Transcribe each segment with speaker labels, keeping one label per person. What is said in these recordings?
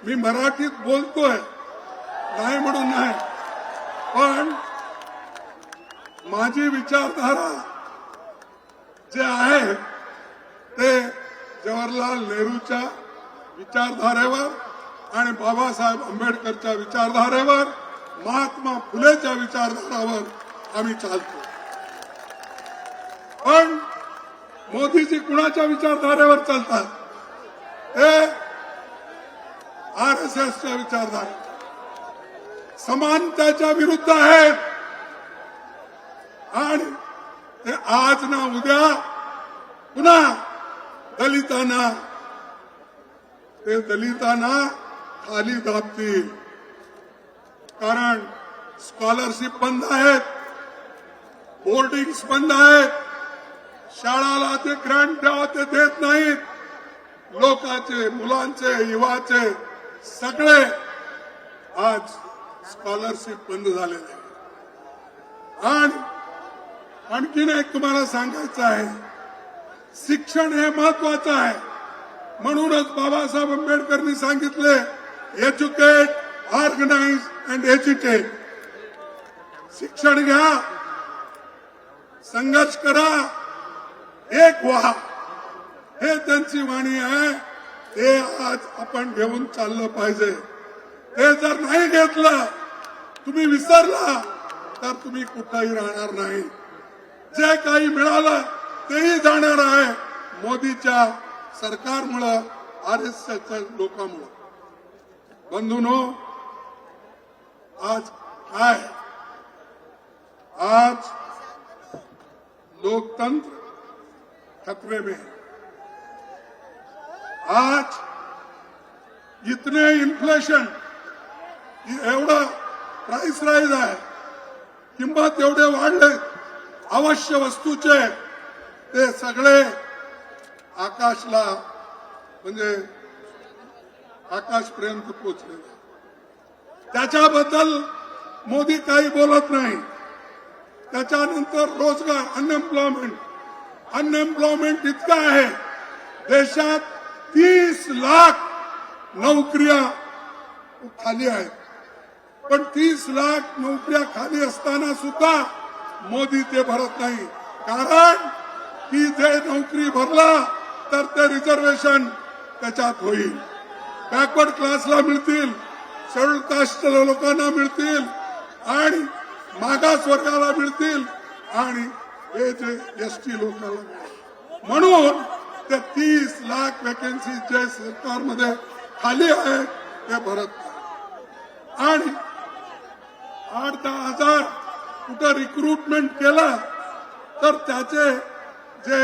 Speaker 1: मी मराठीत बोलतोय नाही म्हणून नाही, पण माझी विचारधारा जे आहे ते जवाहरलाल नेहरूच्या विचारधारेवर आणि बाबासाहेब आंबेडकरच्या विचारधारेवर, महात्मा फुलेच्या विचारधारावर आम्ही चालतो. पण मोदीजी कुणाच्या विचारधारेवर चालतात? ते आरएसएसच्या विचारधारा, समानतेच्या विरुद्ध आहेत. आणि ते आज ना उद्या पुन्हा दलितांना खाली दाबतील. कारण स्कॉलरशिप बंद आहेत, बोर्डिंग्स बंद आहेत, शाळाला ते ग्रँट द्यावं ते देत नाहीत. लोकांचे, मुलांचे, युवाचे सगळे आज स्कॉलरशिप बंद झालेले आहे. आणि आणखीन एक तुम्हाला सांगायचं आहे, शिक्षण हे महत्वाचं आहे. म्हणूनच बाबासाहेब आंबेडकरांनी सांगितले, एज्युकेट, ऑर्गनाइज अँड एज्युकेट. शिक्षण घ्या, संघर्ष करा, एक व्हा. हे त्यांची वाणी आहे. हे आज आपण घेऊन चाललं पाहिजे. हे जर नाही घेतलं, तुम्ही विसरला, तर तुम्ही कुठेही राहणार नाही. जे काही मिळालं तेही जाणार आहे मोदीच्या सरकारमुळं, आरएसएसच्या लोकांमुळं. बंधूंनो, आज काय, आज लोकतंत्र खतरे में है. आज इतने इन्फ्लेशन, एवढं प्राइस राईज आहे, किंमत एवढे वाढले अवश्य वस्तूचे, ते सगळे आकाशला म्हणजे आकाशपर्यंत पोहोचले. त्याच्याबद्दल मोदी काही बोलत नाही. त्याच्यानंतर रोजगार, अनएम्प्लॉयमेंट इतका आहे. देशात 30 लाख नोकऱ्या खाली आहेत. पण 30 लाख नोकऱ्या खाली असताना सुद्धा मोदी ते भरत नाही. कारण की जे नोकरी भरला तर ते रिझर्वेशन त्याच्यात होईल, बॅकवर्ड क्लासला मिळतील, शेड्यूल कास्ट लोकांना मिळतील, आणि मागास वर्गाला मिळतील, आणि हे जे एसटी लोकांना मिळतील. म्हणून ते 30 लाख वॅकन्सी जे सरकारमध्ये खाली आहे ते भरत नाही. आणि 8-10 हजार कुठं रिक्रुटमेंट केलं तर त्याचे जे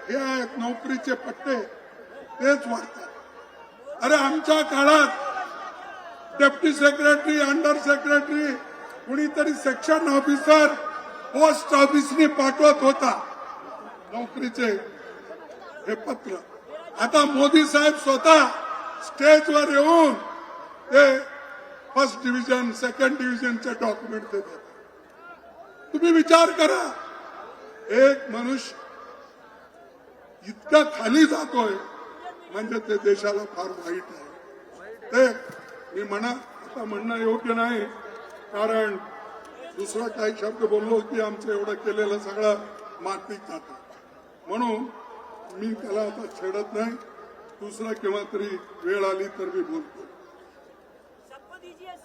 Speaker 1: हे आहेत नोकरीचे पट्टे तेच वाढतात. अरे आमच्या काळात डेप्टी सेक्रेटरी, अंडर सेक्रेटरी, कुणीतरी सेक्शन ऑफिसर पोस्ट ऑफिसने पाठवत होता नोकरीचे हे पत्र. आता मोदी साहेब स्वतः स्टेजवर येऊन ते फर्स्ट डिव्हिजन, सेकंड डिव्हिजनचे डॉक्युमेंट देतात. तुम्ही विचार करा, एक मनुष्य इतका खाली जातोय म्हणजे ते देशाला फार वाईट आहे. ते मी म्हणणं योग्य नाही, कारण दुसरा काही शब्द बोललो की आमचं एवढं केलेलं सगळं मातीत जातं. म्हणून मी त्याला आता छेडत नाही. दुसरा केव्हा तरी वेळ आली तर मी बोलतो.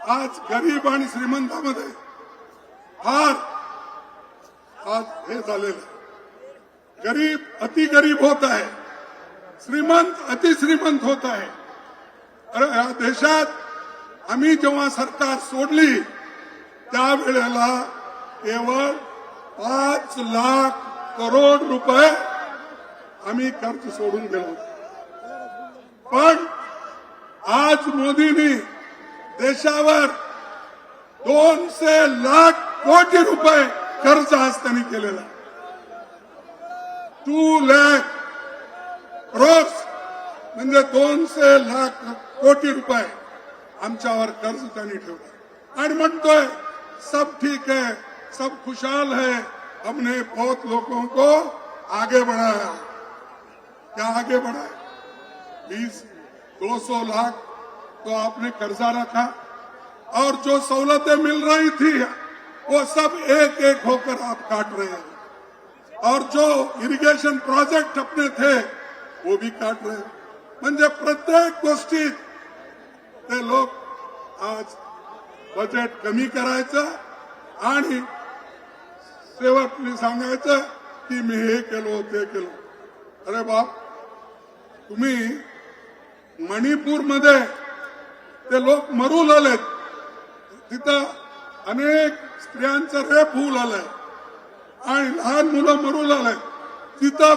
Speaker 1: आज गरीब आणि श्रीमंतामध्ये फार आज हे झालेलं, गरीब अति गरीब होत आहे, श्रीमंत अति श्रीमंत होत आहे. अरे या देशात आम्ही जेव्हा सरकार सोडली त्यावेळेला केवळ 5 लाख करोड रुपये आम्ही खर्च सोडून गेलो. पण आज मोदींनी देशावर 200 लाख कोटी रुपये खर्च आज त्यांनी केलेला. 2 लाख करोड म्हणजे 200 लाख कोटी रुपये आमच्यावर कर्ज त्यांनी ठेवलं. आणि म्हणतोय सब ठीक है, सब खुशहाल है, हमने बहुत लोगों को आगे बढ़ाया. क्या आगे बढ़ाया? 200 लाख तो आपने कर्जा रखा और जो सहूलतें मिल रही थी वो सब एक एक होकर आप काट रहे हैं और जो इरिगेशन प्रोजेक्ट अपने थे वो भी काट रहे हैं. म्हणजे प्रत्येक गोष्टीत ते लोक आज बजेट कमी करायचं आणि शेवटनी सांगायचं की मी हे केलो ते केलो. अरे बाप, तुम्ही मणिपूरमध्ये ते लोक मरू लागलेत, तिथं अनेक स्त्रियांचं रेप होऊ लागलंय आणि लहान मुलं मरू लागले. तिथं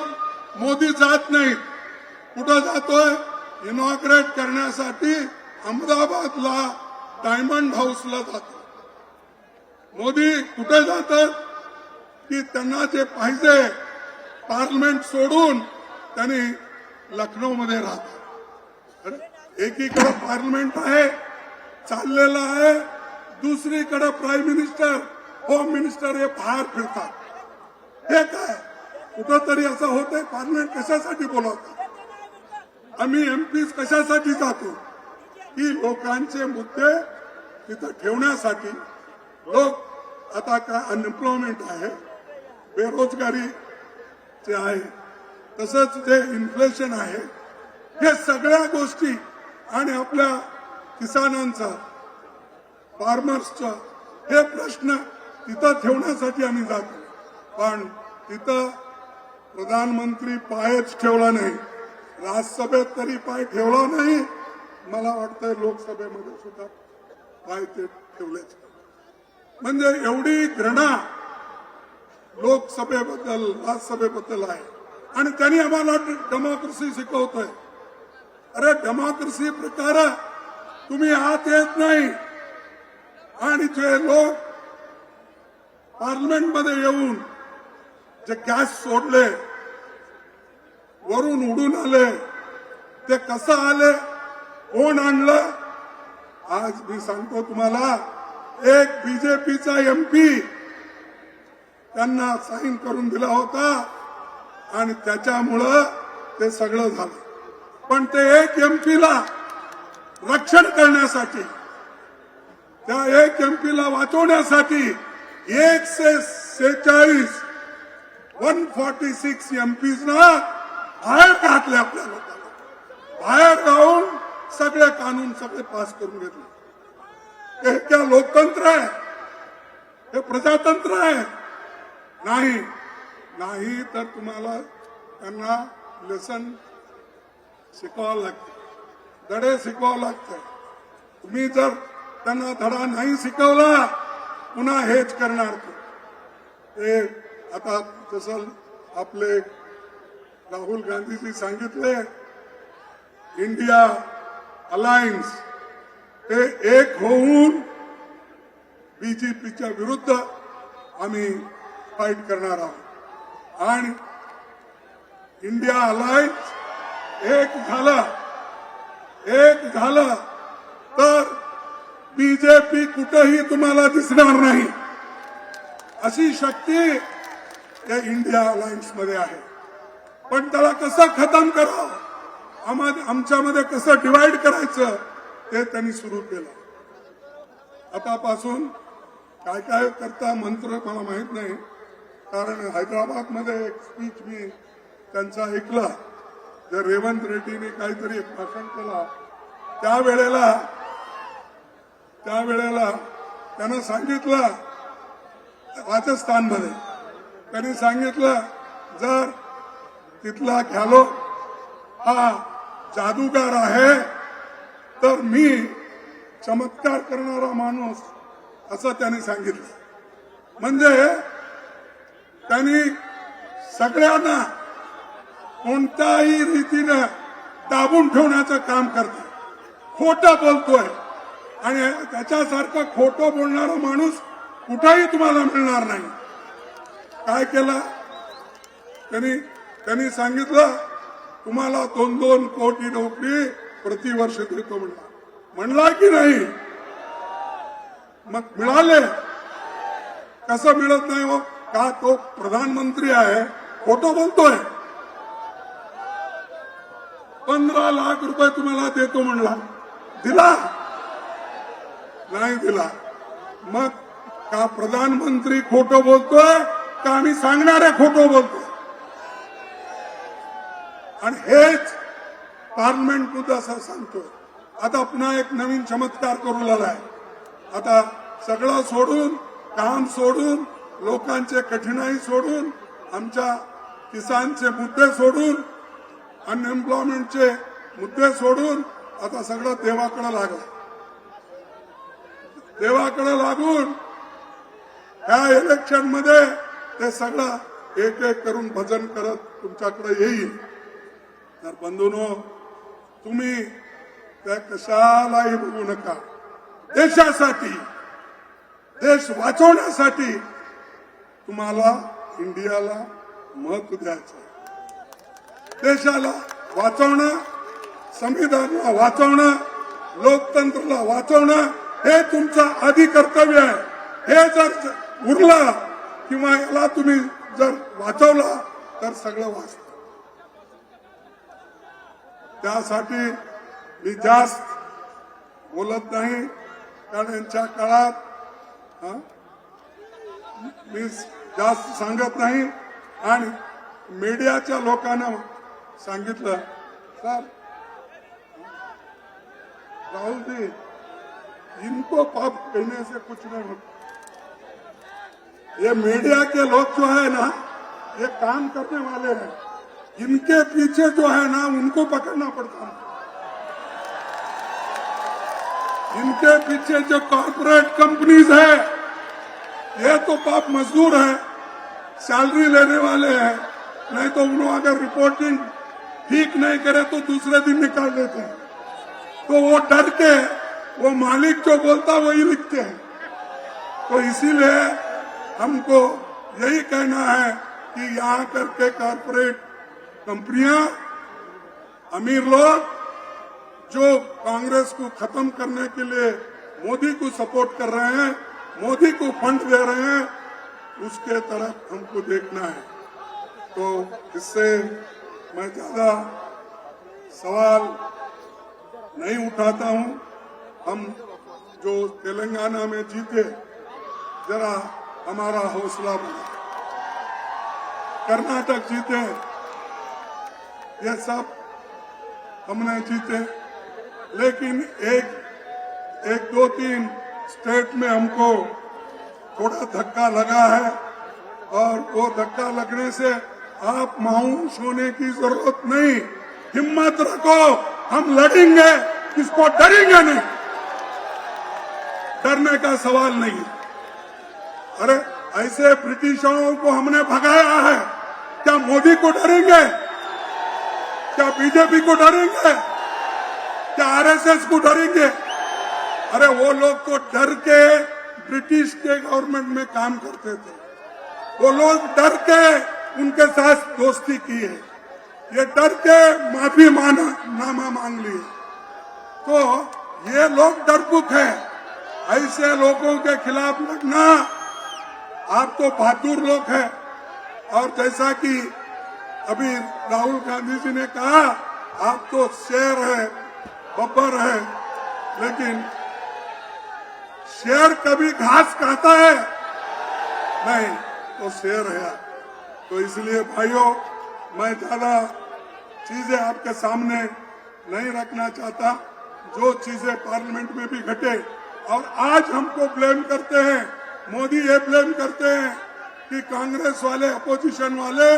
Speaker 1: मोदी जात नाहीत. कुठं जातोय? इनॉग्रेट करण्यासाठी अहमदाबादला डायमंड हाऊसला जातो. मोदी कुठे जातात की त्यांना जे पाहिजे पार्लमेंट सोडून त्यांनी लखनौमध्ये राहतात. एकीकडे पार्लमेंट आहे चाललेलं आहे, दुसरीकडे प्राईम मिनिस्टर होम मिनिस्टर हे बाहेर फिरतात. हे काय कुठंतरी असं होतंय? पार्लमेंट कशासाठी बोलवतात? आम्ही एमपीज कशासाठी जातो? की लोकांचे मुद्दे तिथं ठेवण्यासाठी. लोक आता काय अनएम्प्लॉयमेंट आहे, बेरोजगारी जे आहे, तसंच जे इन्फ्लेशन आहे, हे सगळ्या गोष्टी आणि आपल्या किसानांचा फार्मर्सचा हे प्रश्न तिथं ठेवण्यासाठी आम्ही जातो. पण तिथं प्रधानमंत्री पायच ठेवला नाही, राज्यसभेत तरी पाय ठेवला नाही. मला वाटतं लोकसभेमध्ये सुद्धा पाय ते ठेवलेच. म्हणजे एवढी घृणा लोकसभेबद्दल राज्यसभेबद्दल आहे. आणि त्यांनी आम्हाला डेमोक्रेसी शिकवतोय. अरे डेमोक्रेसी प्रकार तुम्ही आत येत नाही आणि जे लोक पार्लमेंटमध्ये येऊन जे गॅस सोडले, वरून उडून आले, ते कसं आले, कोण आणलं? आज मी सांगतो तुम्हाला, एक बीजेपीचा एमपी त्यांना साईन करून दिला होता आणि त्याच्यामुळं ते सगळं झालं. पण ते एक एमपीला रक्षण करण्यासाठी, त्या एक एमपीला वाचवण्यासाठी 146 एमपीजना बाहेर काढले. आपल्या लोकांना बाहेर राहून सगळे कानून सगळे पास करून घेतले. हे क्या लोकतंत्र आहे? हे प्रजातंत्र आहे? नाही. नाही तर तुम्हाला त्यांना लेसन शिकवावं लागतं, धडे शिकवावं लागतं. तुम्ही जर त्यांना धडा नाही शिकवला पुन्हा हेच करणार. ते आता जसं आपले राहुल गांधीजी सांगितले, इंडिया अलायन्स हे एक होऊन बीजेपीच्या विरुद्ध आम्ही फाईट करणार आहोत. आणि इंडिया अलायन्स एक झालं तर बीजेपी कुठेही तुम्हाला दिसणार नाही. अशी शक्ती या इंडिया अलायन्स मध्ये आहे. पण त्याला कसं खतम करावं, आमच्यामध्ये कसं डिवाइड करायचं ते त्यांनी सुरू केलं. आतापासून काय काय करता मंत्र मला माहित नाही, कारण हैदराबाद मध्ये एक स्पीच मी त्यांचा ऐकला. जर रेवंत रेड्डीने काहीतरी एक भाषण केला, त्यावेळेला त्यानं सांगितलं, राजस्थानमध्ये त्यांनी सांगितलं, जर तिथला घ्यालो हा जादूगार आहे तर मी चमत्कार करणारा माणूस, असं त्यांनी सांगितलं. म्हणजे त्यांनी सगळ्यांना कोणत्याही रीतीनं दाबून ठेवण्याचं काम करतात. खोटं बोलतोय आणि त्याच्यासारखं खोटं बोलणारा माणूस कुठेही तुम्हाला मिळणार नाही. काय केलं त्यांनी सांगितलं, तुम्हाला 2-2 कोटी नोकरी प्रतिवर्ष देतो म्हणला की नाही? मग मिळाले. कसं मिळत नाही हो? का तो प्रधानमंत्री आहे, खोटं बोलतोय. 15 लाख रुपये तुम्हाला देतो म्हणला, दिला नाही दिला. मग का प्रधानमंत्री खोटं बोलतोय का आम्ही सांगणारे खोटं बोलतोय? आणि हेच पार्लमेंट मुद्दा असं सांगतोय. आता पुन्हा एक नवीन चमत्कार करू लागलाय. आता सगळं सोडून, काम सोडून, लोकांचे कठीणाई सोडून, आमच्या किसानचे मुद्दे सोडून, अनएम्प्लॉयमेंटचे मुद्दे सोडून आता सगळं देवाकडे लागलं. देवाकडे लागून ह्या इलेक्शन मध्ये ते सगळं एक एक करून भजन करत तुमच्याकडे येईल. तर बंधूंनो, तुम्ही त्या कशालाही बघू नका. देशासाठी, देश वाचवण्यासाठी तुम्हाला इंडियाला महत्व द्यायचं. देशाला वाचवणं, संविधानाला वाचवणं, लोकतंत्राला वाचवणं हे तुमचं आधी कर्तव्य आहे. हे जर उरलं किंवा याला तुम्ही जर वाचवला तर सगळं वाचतं. त्यासाठी मी जास्त बोलत नाही, कारण यांच्या काळात मी जास्त सांगत नाही. आणि मीडियाच्या लोकांना सांगितलं, सर राहुल जी, इनको पाप कहने से कुछ नहीं होता. ये मीडिया के लोग जो है ना, ये काम करने वाले हैं. इनके पीछे जो है ना, उनको पकड़ना पड़ता है. इनके पीछे जो कॉर्पोरेट कंपनीज है, ये तो पाप मजदूर है, सैलरी लेने वाले हैं. नहीं तो उन्होंने अगर रिपोर्टिंग ठीक नहीं करे तो दूसरे दिन निकाल देते हैं. तो वो डर के वो मालिक जो बोलता वही लिखते हैं. तो इसीलिए हमको यही कहना है कि यहाँ करके कॉर्पोरेट कंपनियां, अमीर लोग जो कांग्रेस को खत्म करने के लिए मोदी को सपोर्ट कर रहे हैं, मोदी को फंड दे रहे हैं, उसके तरफ हमको देखना है. तो इससे मैं ज्यादा सवाल नहीं उठाता हूं. हम जो तेलंगाना में जीते, जरा हमारा हौसला बढ़ा. कर्नाटक जीते, ये सब हमने जीते. लेकिन एक दो तीन स्टेट में हमको थोड़ा धक्का लगा है. और वो धक्का लगने से आप मायूस होने की जरूरत नहीं. हिम्मत रखो, हम लड़ेंगे, किसको डरेंगे नहीं. डरने का सवाल नहीं. अरे ऐसे ब्रिटिशरों को हमने भगाया है, क्या मोदी को डरेंगे? क्या बीजेपी को डरेंगे? क्या आरएसएस को डरेंगे? अरे वो लोग तो डर के ब्रिटिश के गवर्नमेंट में काम करते थे. वो लोग डर के उनके साथ दोस्ती की है. ये डर के माफी नामा मांग लिए. तो ये लोग डरपोक है. ऐसे लोगों के खिलाफ लड़ना, आप तो बहादुर लोग हैं. और जैसा कि अभी राहुल गांधी जी ने कहा, आप तो शेर है, बब्बर है. लेकिन शेर कभी घास खाता है नहीं, तो शेर है. तो इसलिए भाइयों, मैं ज्यादा चीजें आपके सामने नहीं रखना चाहता. जो चीजें पार्लियामेंट में भी घटे, और आज हमको ब्लेम करते हैं, मोदी ये ब्लेम करते हैं कि कांग्रेस वाले, अपोजिशन वाले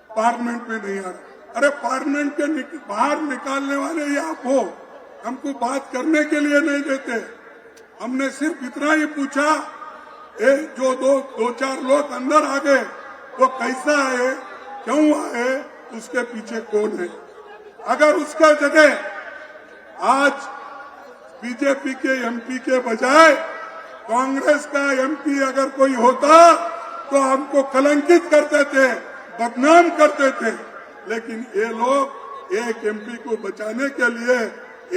Speaker 1: पार्लियामेंट में नहीं आ रहे. अरे पार्लियामेंट के बाहर निकालने वाले ये आप हो. हमको बात करने के लिए नहीं देते. हमने सिर्फ इतना ही पूछा, जो दो चार लोग अंदर आ गए, वो कैसा आए, क्यों आए, उसके पीछे कौन है. अगर उसका जगह आज बीजेपी के एमपी के बजाय कांग्रेस का एमपी अगर कोई होता तो हमको कलंकित करते थे, बदनाम करते थे. लेकिन ये लोग एक एमपी को बचाने के लिए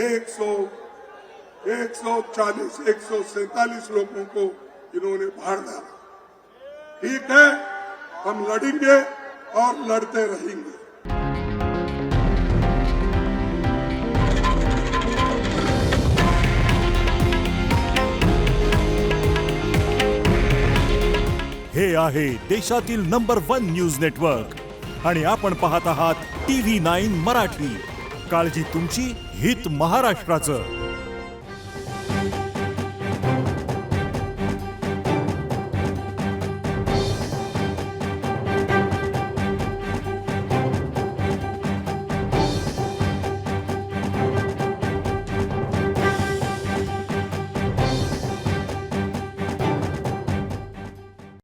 Speaker 1: 140, 147 लोगों को इन्होंने बाहर डाला. ठीक है, हम लड़ेंगे और लड़ते रहेंगे.
Speaker 2: हे आहे देशातील नंबर 1 न्यूज नेटवर्क आणि आपण पाहत आहात TV9 मराठी. काळजी तुमची, हित महाराष्ट्राचं.